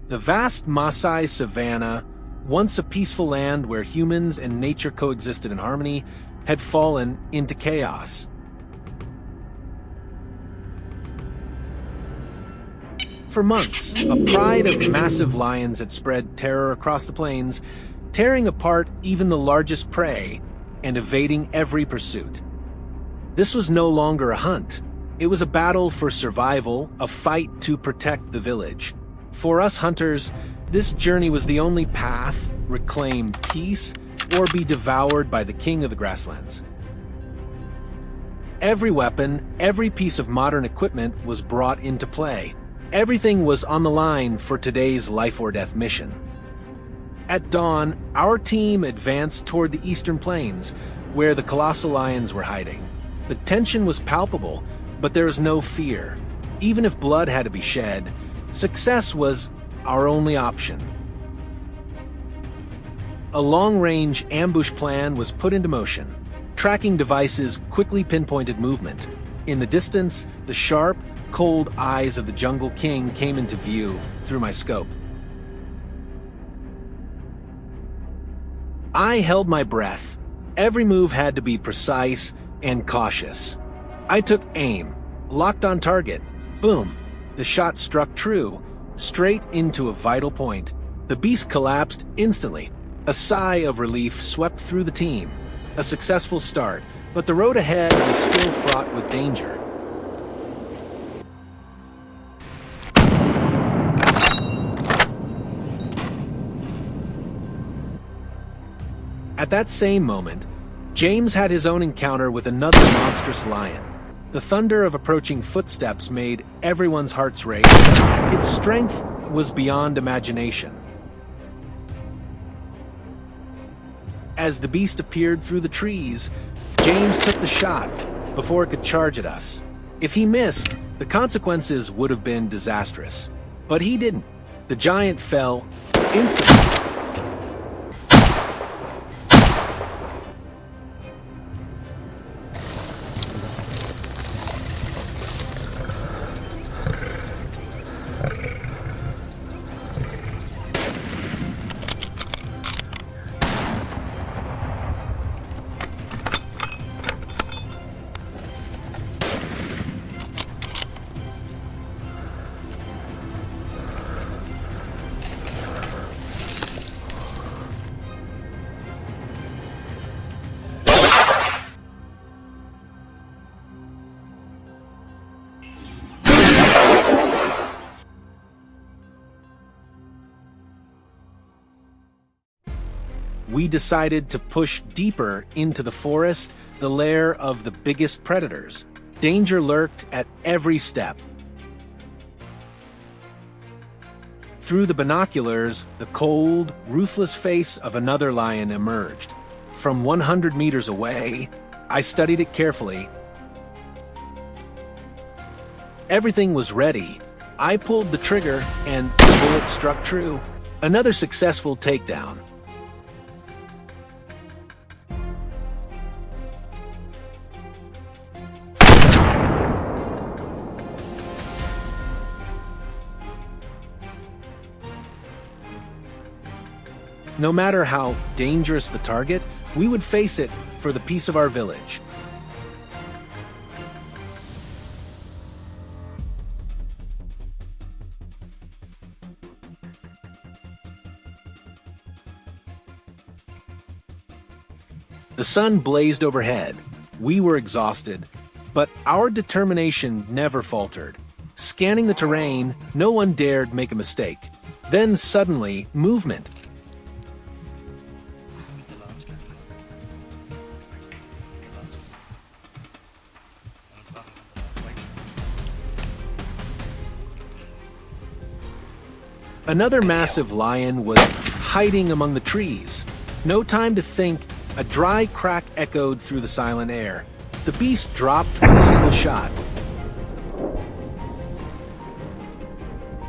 The vast Maasai savanna, once a peaceful land where humans and nature coexisted in harmony, had fallen into chaos. For months, a pride of massive lions had spread terror across the plains, tearing apart even the largest prey and evading every pursuit. This was no longer a hunt. It was a battle for survival, a fight to protect the village. For us hunters, this journey was the only path: reclaim peace or be devoured by the king of the grasslands. Every weapon, every piece of modern equipment was brought into play. Everything was on the line for today's life-or-death mission. At dawn, our team advanced toward the eastern plains, where the colossal lions were hiding. The tension was palpable, but there was no fear. Even if blood had to be shed, success was our only option. A long-range ambush plan was put into motion. Tracking devices quickly pinpointed movement. In the distance, the sharp, cold eyes of the Jungle King came into view through my scope. I held my breath. Every move had to be precise and cautious. I took aim, locked on target. Boom! The shot struck true, straight into a vital point. The beast collapsed instantly. A sigh of relief swept through the team. A successful start, but the road ahead was still fraught with danger. At that same moment, James had his own encounter with another monstrous lion. The thunder of approaching footsteps made everyone's hearts race. Its strength was beyond imagination. As the beast appeared through the trees, James took the shot before it could charge at us. If he missed, the consequences would have been disastrous. But he didn't. The giant fell instantly. We decided to push deeper into the forest, the lair of the biggest predators. Danger lurked at every step. Through the binoculars, the cold, ruthless face of another lion emerged. From 100 meters away, I studied it carefully. Everything was ready. I pulled the trigger, and the bullet struck true. Another successful takedown. No matter how dangerous the target, we would face it for the peace of our village. The sun blazed overhead. We were exhausted, but our determination never faltered. Scanning the terrain, no one dared make a mistake. Then suddenly, movement. Another massive lion was hiding among the trees. No time to think, a dry crack echoed through the silent air. The beast dropped with a single shot.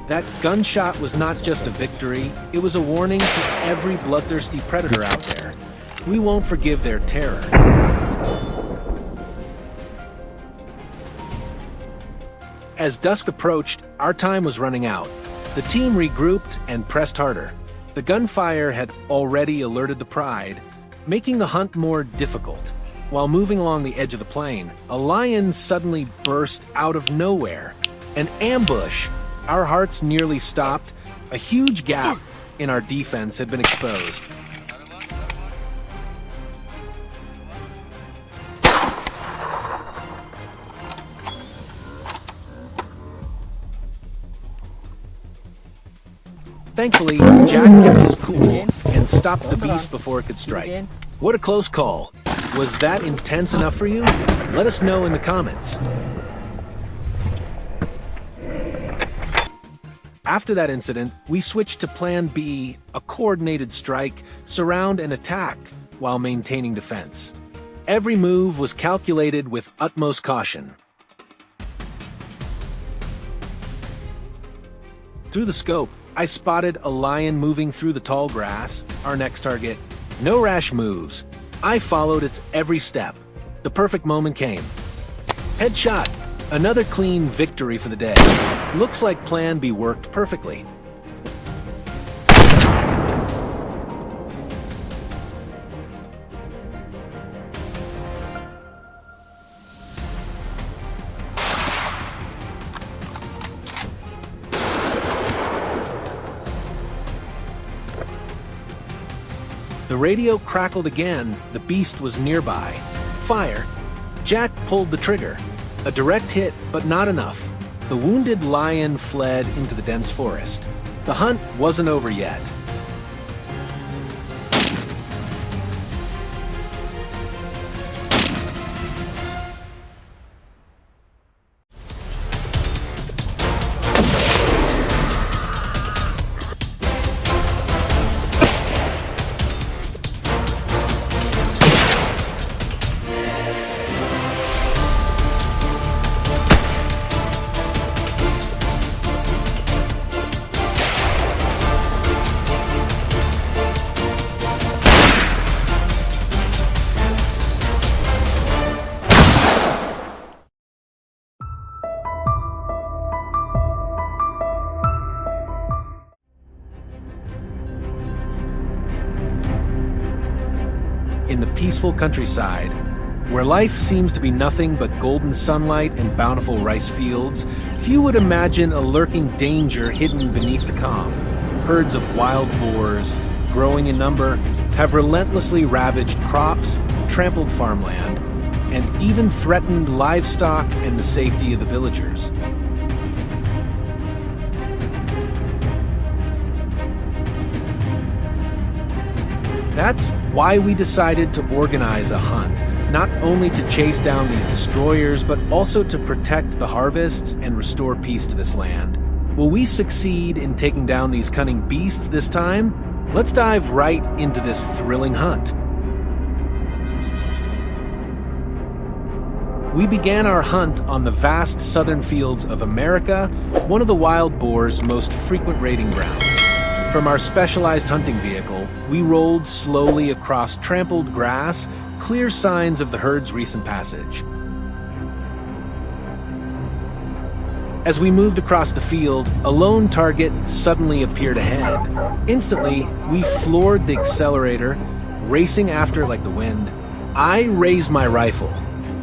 That gunshot was not just a victory, it was a warning to every bloodthirsty predator out there. We won't forgive their terror. As dusk approached, our time was running out. The team regrouped and pressed harder. The gunfire had already alerted the pride, making the hunt more difficult. While moving along the edge of the plain, a lion suddenly burst out of nowhere. An ambush! Our hearts nearly stopped. A huge gap in our defense had been exposed. Thankfully, Jack kept his cool and stopped the beast before it could strike. What a close call. Was that intense enough for you? Let us know in the comments. After that incident, we switched to Plan B, a coordinated strike, surround and attack while maintaining defense. Every move was calculated with utmost caution. Through the scope, I spotted a lion moving through the tall grass, our next target. No rash moves. I followed its every step. The perfect moment came. Headshot! Another clean victory for the day. Looks like Plan B worked perfectly. The radio crackled again. The beast was nearby. Fire. Jack pulled the trigger. A direct hit, but not enough. The wounded lion fled into the dense forest. The hunt wasn't over yet. In the peaceful countryside, where life seems to be nothing but golden sunlight and bountiful rice fields, few would imagine a lurking danger hidden beneath the calm. Herds of wild boars, growing in number, have relentlessly ravaged crops, trampled farmland, and even threatened livestock and the safety of the villagers. That's why we decided to organize a hunt, not only to chase down these destroyers, but also to protect the harvests and restore peace to this land. Will we succeed in taking down these cunning beasts this time? Let's dive right into this thrilling hunt. We began our hunt on the vast southern fields of America, one of the wild boar's most frequent raiding grounds. From our specialized hunting vehicle, we rolled slowly across trampled grass, clear signs of the herd's recent passage. As we moved across the field, a lone target suddenly appeared ahead. Instantly, we floored the accelerator, racing after like the wind. I raised my rifle.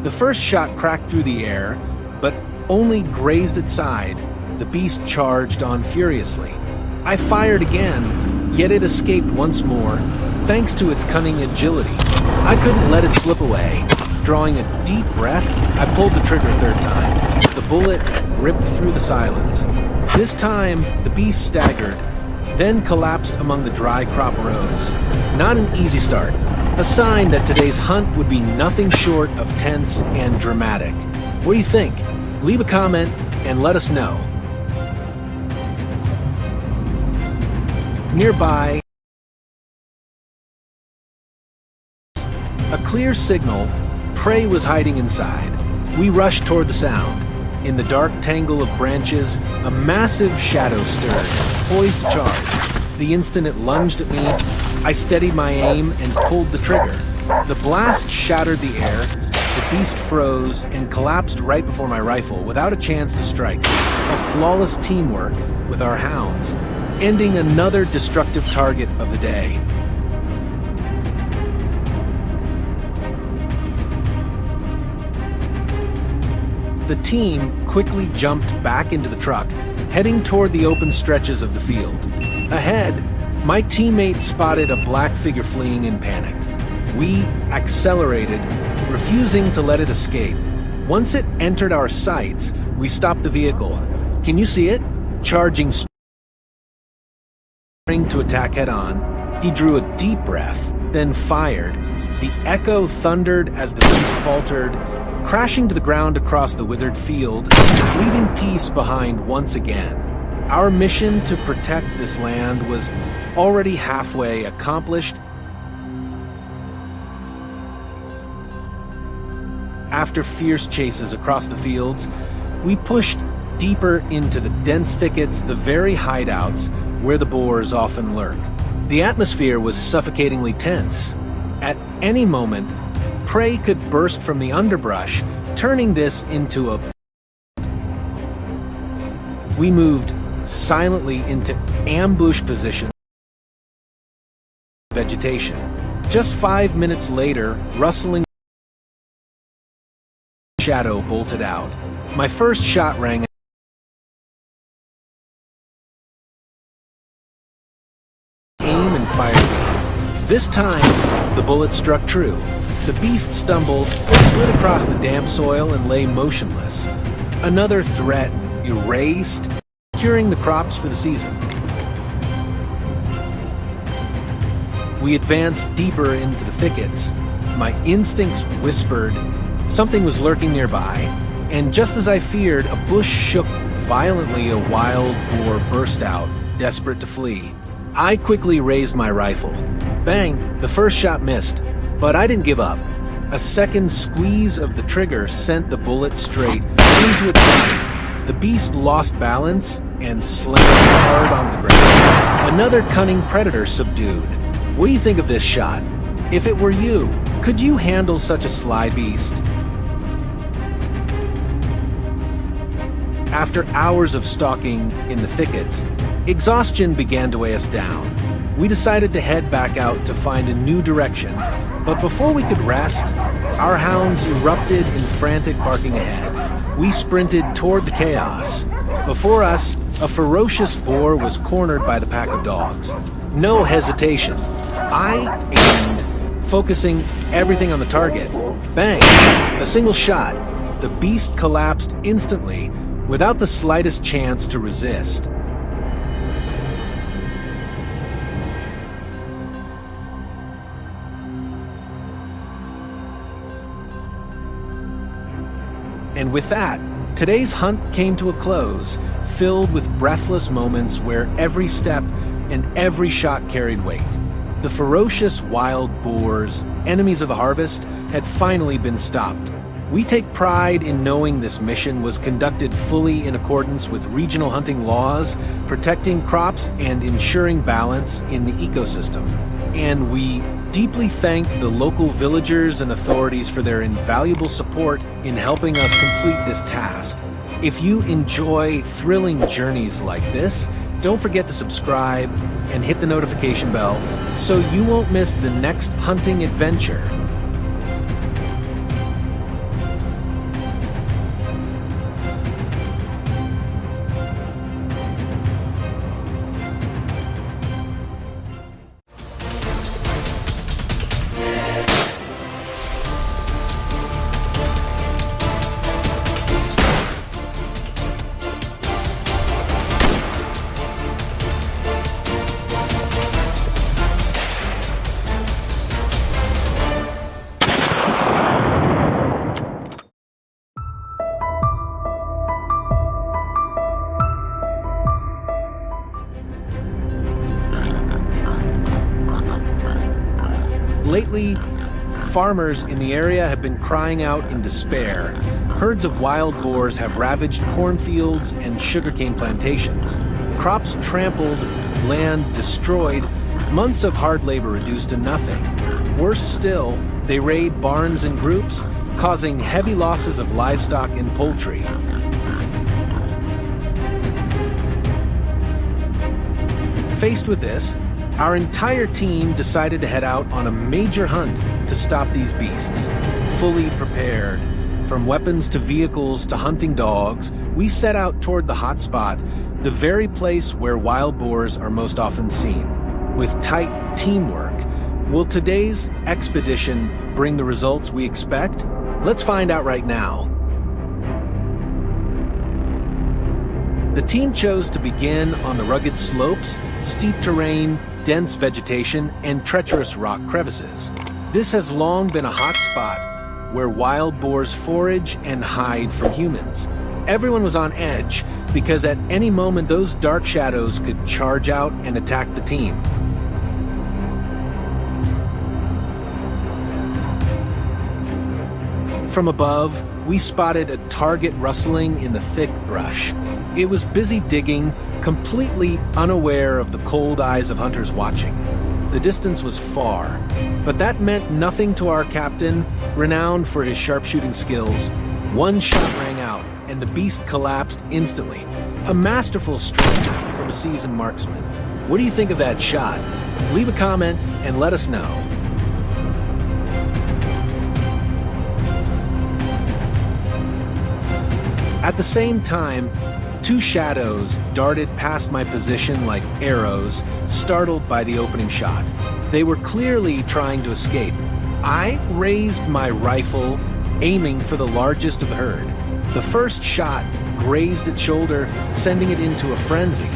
The first shot cracked through the air, but only grazed its side. The beast charged on furiously. I fired again, yet it escaped once more, thanks to its cunning agility. I couldn't let it slip away. Drawing a deep breath, I pulled the trigger a third time. The bullet ripped through the silence. This time, the beast staggered, then collapsed among the dry crop rows. Not an easy start. A sign that today's hunt would be nothing short of tense and dramatic. What do you think? Leave a comment and let us know. Nearby, a clear signal, prey was hiding inside. We rushed toward the sound. In the dark tangle of branches, a massive shadow stirred, poised to charge. The instant it lunged at me, I steadied my aim and pulled the trigger. The blast shattered the air. The beast froze and collapsed right before my rifle without a chance to strike. A flawless teamwork with our hounds, ending another destructive target of the day. The team quickly jumped back into the truck, heading toward the open stretches of the field. Ahead, my teammate spotted a black figure fleeing in panic. We accelerated, refusing to let it escape. Once it entered our sights, we stopped the vehicle. Can you see it? Charging to attack head-on. He drew a deep breath, then fired. The echo thundered as the beast faltered, crashing to the ground across the withered field, leaving peace behind once again. Our mission to protect this land was already halfway accomplished. After fierce chases across the fields, we pushed deeper into the dense thickets, the very hideouts where the boars often lurk. The atmosphere was suffocatingly tense. At any moment, prey could burst from the underbrush, turning this into a... We moved silently into ambush position. Vegetation. Just 5 minutes later, rustling shadow bolted out. My first shot rang. Aim and fired. This time, the bullet struck true. The beast stumbled, slid across the damp soil, and lay motionless. Another threat erased, securing the crops for the season. We advanced deeper into the thickets. My instincts whispered something was lurking nearby, and just as I feared, a bush shook violently. A wild boar burst out, desperate to flee. I quickly raised my rifle. Bang! The first shot missed. But I didn't give up. A second squeeze of the trigger sent the bullet straight into its body. The beast lost balance and slammed hard on the ground. Another cunning predator subdued. What do you think of this shot? If it were you, could you handle such a sly beast? After hours of stalking in the thickets, exhaustion began to weigh us down. We decided to head back out to find a new direction. But before we could rest, our hounds erupted in frantic barking ahead. We sprinted toward the chaos. Before us, a ferocious boar was cornered by the pack of dogs. No hesitation. I aimed, focusing everything on the target. Bang! A single shot. The beast collapsed instantly, without the slightest chance to resist. And with that, today's hunt came to a close, filled with breathless moments where every step and every shot carried weight. The ferocious wild boars, enemies of the harvest, had finally been stopped. We take pride in knowing this mission was conducted fully in accordance with regional hunting laws, protecting crops and ensuring balance in the ecosystem. And we deeply thank the local villagers and authorities for their invaluable support in helping us complete this task. If you enjoy thrilling journeys like this, don't forget to subscribe and hit the notification bell so you won't miss the next hunting adventure. Lately, farmers in the area have been crying out in despair. Herds of wild boars have ravaged cornfields and sugarcane plantations. Crops trampled, land destroyed, months of hard labor reduced to nothing. Worse still, they raid barns in groups, causing heavy losses of livestock and poultry. Faced with this, our entire team decided to head out on a major hunt to stop these beasts. Fully prepared, from weapons to vehicles to hunting dogs, we set out toward the hot spot, the very place where wild boars are most often seen. With tight teamwork, will today's expedition bring the results we expect? Let's find out right now. The team chose to begin on the rugged slopes, steep terrain, dense vegetation, and treacherous rock crevices. This has long been a hot spot where wild boars forage and hide from humans. Everyone was on edge because at any moment those dark shadows could charge out and attack the team. From above, we spotted a target rustling in the thick brush. It was busy digging, completely unaware of the cold eyes of hunters watching. The distance was far, but that meant nothing to our captain, renowned for his sharpshooting skills. One shot rang out, and the beast collapsed instantly. A masterful strike from a seasoned marksman. What do you think of that shot? Leave a comment and let us know. At the same time, two shadows darted past my position like arrows, startled by the opening shot. They were clearly trying to escape. I raised my rifle, aiming for the largest of the herd. The first shot grazed its shoulder, sending it into a frenzy.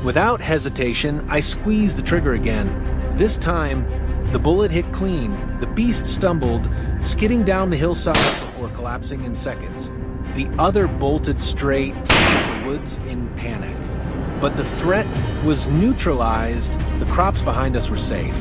Without hesitation, I squeezed the trigger again. This time, the bullet hit clean. The beast stumbled, skidding down the hillside before collapsing in seconds. The other bolted straight into the woods in panic. But the threat was neutralized. The crops behind us were safe.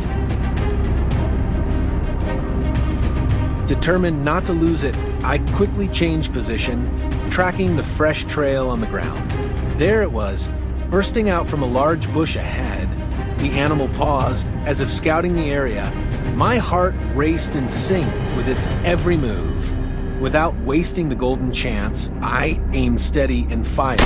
Determined not to lose it, I quickly changed position, tracking the fresh trail on the ground. There it was, bursting out from a large bush ahead. The animal paused, as if scouting the area. My heart raced in sync with its every move. Without wasting the golden chance, I aimed steady and fired.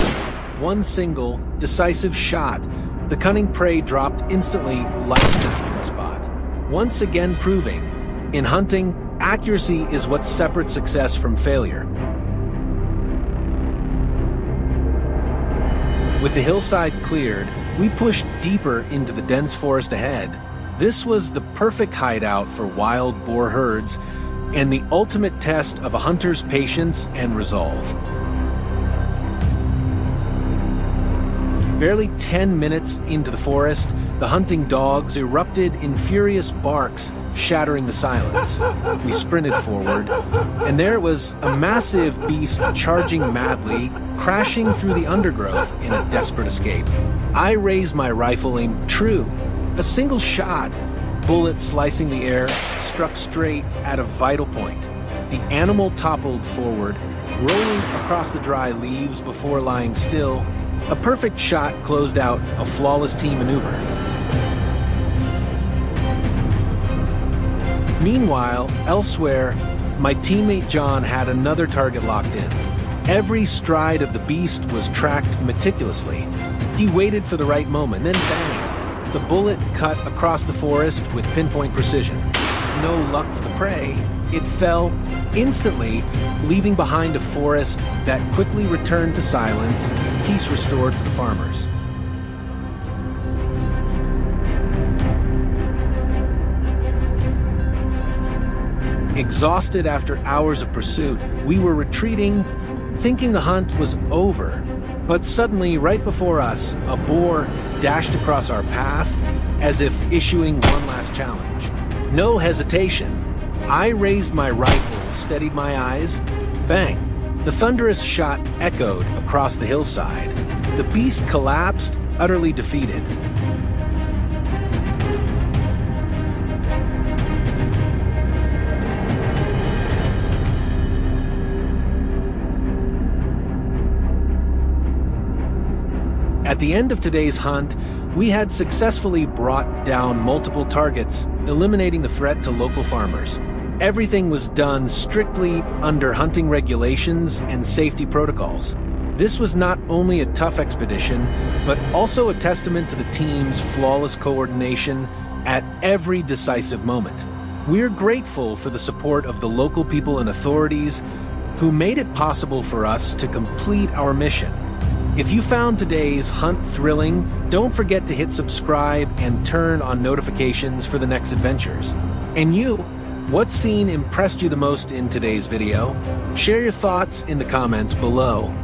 One single, decisive shot. The cunning prey dropped instantly, lifeless on the spot. Once again proving, in hunting, accuracy is what separates success from failure. With the hillside cleared, we pushed deeper into the dense forest ahead. This was the perfect hideout for wild boar herds, and the ultimate test of a hunter's patience and resolve. Barely 10 minutes into the forest, the hunting dogs erupted in furious barks, shattering the silence. We sprinted forward, and there was a massive beast charging madly, crashing through the undergrowth in a desperate escape. I raised my rifle, aimed true. A single shot, bullet slicing the air, struck straight at a vital point. The animal toppled forward, rolling across the dry leaves before lying still. A perfect shot closed out a flawless team maneuver. Meanwhile, elsewhere, my teammate John had another target locked in. Every stride of the beast was tracked meticulously. He waited for the right moment, then bang! The bullet cut across the forest with pinpoint precision. No luck for the prey. It fell instantly, leaving behind a forest that quickly returned to silence, peace restored for the farmers. Exhausted after hours of pursuit, we were retreating, thinking the hunt was over. But suddenly, right before us, a boar dashed across our path as if issuing one last challenge. No hesitation. I raised my rifle, steadied my eyes. Bang! The thunderous shot echoed across the hillside. The beast collapsed, utterly defeated. At the end of today's hunt, we had successfully brought down multiple targets, eliminating the threat to local farmers. Everything was done strictly under hunting regulations and safety protocols. This was not only a tough expedition, but also a testament to the team's flawless coordination at every decisive moment. We're grateful for the support of the local people and authorities who made it possible for us to complete our mission. If you found today's hunt thrilling, don't forget to hit subscribe and turn on notifications for the next adventures. And you, what scene impressed you the most in today's video? Share your thoughts in the comments below.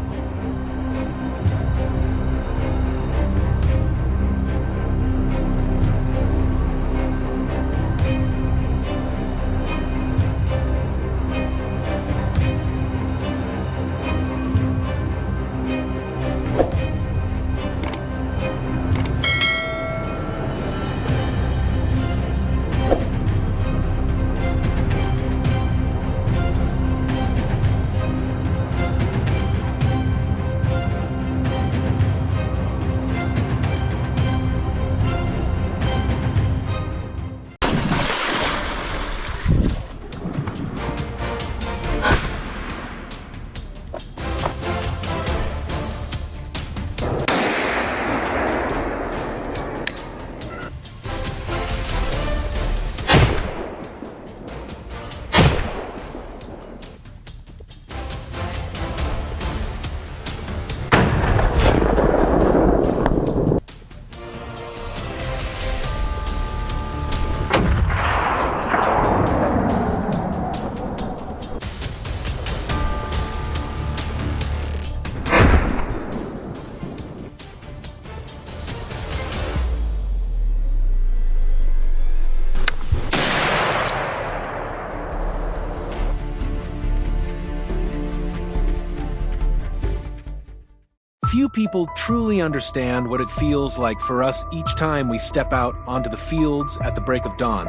Few people truly understand what it feels like for us each time we step out onto the fields at the break of dawn.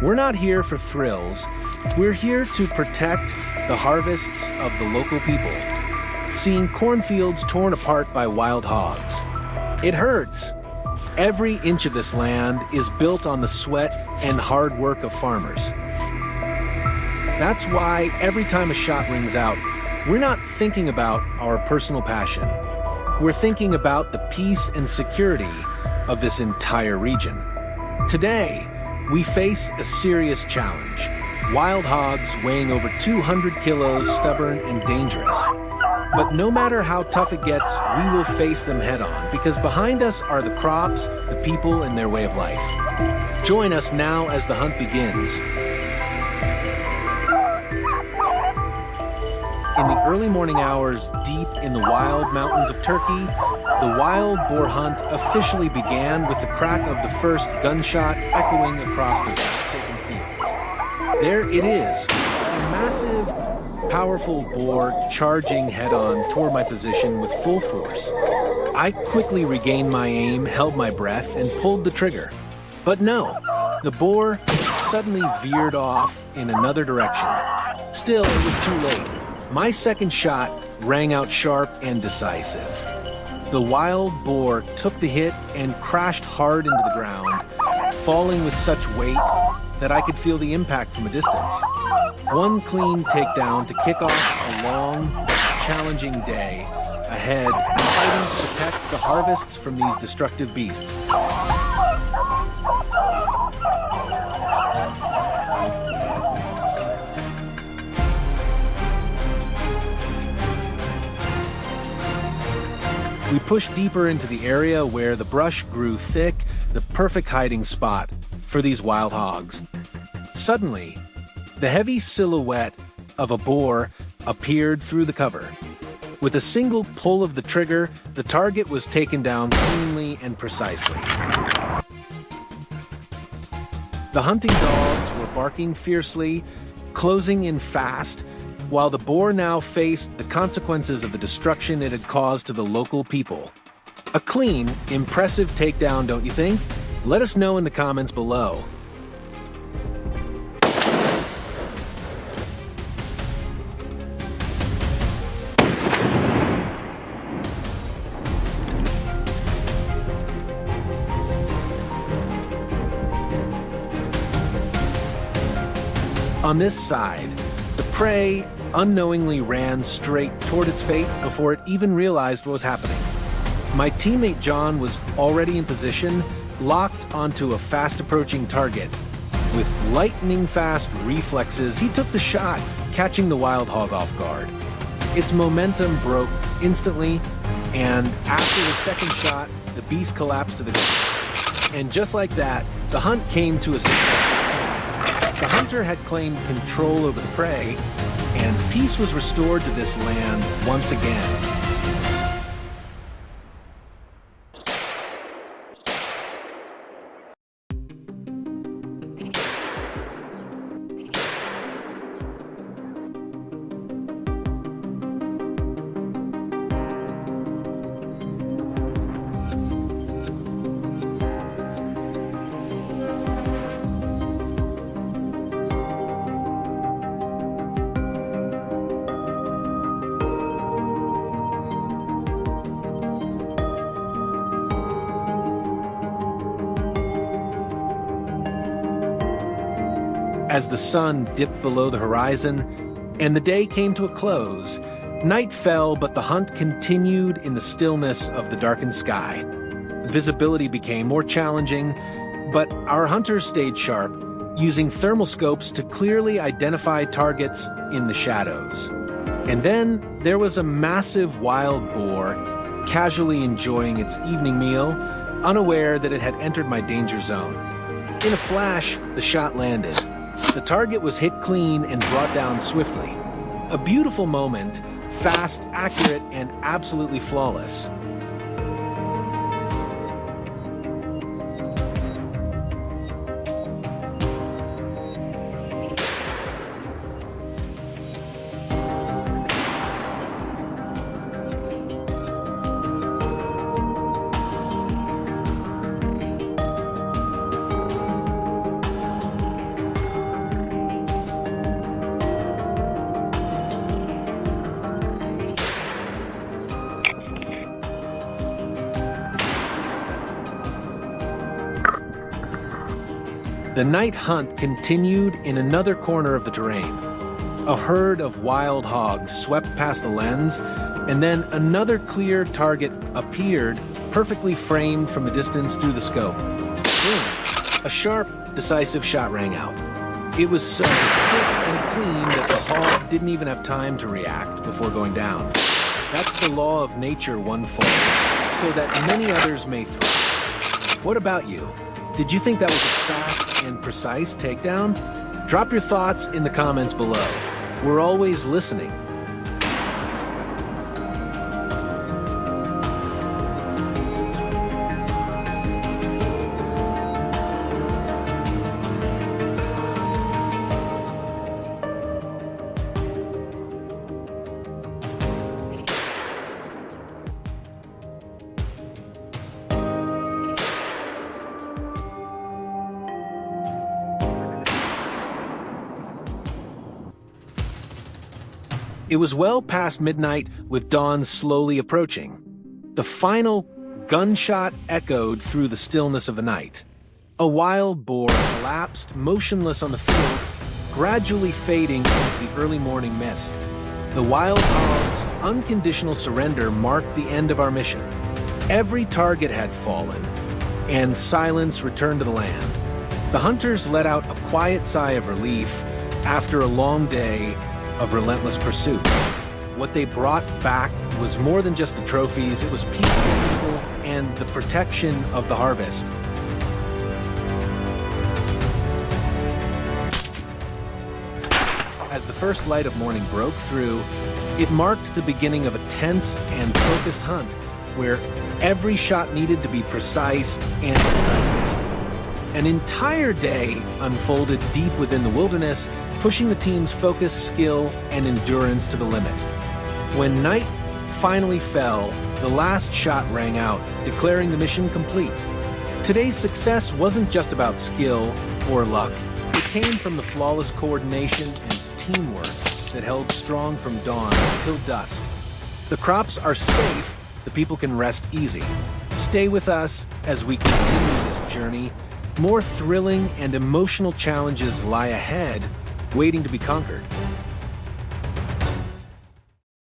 We're not here for thrills. We're here to protect the harvests of the local people. Seeing cornfields torn apart by wild hogs. It hurts. Every inch of this land is built on the sweat and hard work of farmers. That's why every time a shot rings out, we're not thinking about our personal passion. We're thinking about the peace and security of this entire region. Today, we face a serious challenge. Wild hogs weighing over 200 kilos, stubborn and dangerous. But no matter how tough it gets, we will face them head on, because behind us are the crops, the people, and their way of life. Join us now as the hunt begins. In the early morning hours, deep in the wild mountains of Turkey, the wild boar hunt officially began with the crack of the first gunshot echoing across the devastating fields. There it is, a massive, powerful boar charging head-on toward my position with full force. I quickly regained my aim, held my breath, and pulled the trigger. But no, the boar suddenly veered off in another direction. Still, it was too late. My second shot rang out sharp and decisive. The wild boar took the hit and crashed hard into the ground, falling with such weight that I could feel the impact from a distance. One clean takedown to kick off a long, challenging day ahead, fighting to protect the harvests from these destructive beasts. We pushed deeper into the area where the brush grew thick, the perfect hiding spot for these wild hogs. Suddenly, the heavy silhouette of a boar appeared through the cover. With a single pull of the trigger, the target was taken down cleanly and precisely. The hunting dogs were barking fiercely, closing in fast, while the boar now faced the consequences of the destruction it had caused to the local people. A clean, impressive takedown, don't you think? Let us know in the comments below. On this side, the prey unknowingly ran straight toward its fate before it even realized what was happening. My teammate John was already in position, locked onto a fast-approaching target. With lightning-fast reflexes, he took the shot, catching the wild hog off guard. Its momentum broke instantly, and after the second shot, the beast collapsed to the ground. And just like that, the hunt came to a successful end. The hunter had claimed control over the prey, and peace was restored to this land once again. As the sun dipped below the horizon and the day came to a close, night fell, but the hunt continued in the stillness of the darkened sky. Visibility became more challenging, but our hunters stayed sharp, using thermal scopes to clearly identify targets in the shadows. And then there was a massive wild boar, casually enjoying its evening meal, unaware that it had entered my danger zone. In a flash, the shot landed. The target was hit clean and brought down swiftly. A beautiful moment, fast, accurate, and absolutely flawless. The night hunt continued in another corner of the terrain. A herd of wild hogs swept past the lens, and then another clear target appeared, perfectly framed from a distance through the scope. Boom! A sharp, decisive shot rang out. It was so quick and clean that the hog didn't even have time to react before going down. That's the law of nature one follows, so that many others may thrive. What about you? Did you think that was a fast and precise takedown? Drop your thoughts in the comments below. We're always listening. It was well past midnight, with dawn slowly approaching. The final gunshot echoed through the stillness of the night. A wild boar collapsed motionless on the field, gradually fading into the early morning mist. The wild hog's unconditional surrender marked the end of our mission. Every target had fallen, and silence returned to the land. The hunters let out a quiet sigh of relief after a long day of relentless pursuit. What they brought back was more than just the trophies, it was peaceful people and the protection of the harvest. As the first light of morning broke through, it marked the beginning of a tense and focused hunt where every shot needed to be precise and decisive. An entire day unfolded deep within the wilderness, pushing the team's focus, skill, and endurance to the limit. When night finally fell, the last shot rang out, declaring the mission complete. Today's success wasn't just about skill or luck. It came from the flawless coordination and teamwork that held strong from dawn until dusk. The crops are safe, the people can rest easy. Stay with us as we continue this journey. More thrilling and emotional challenges lie ahead, waiting to be conquered.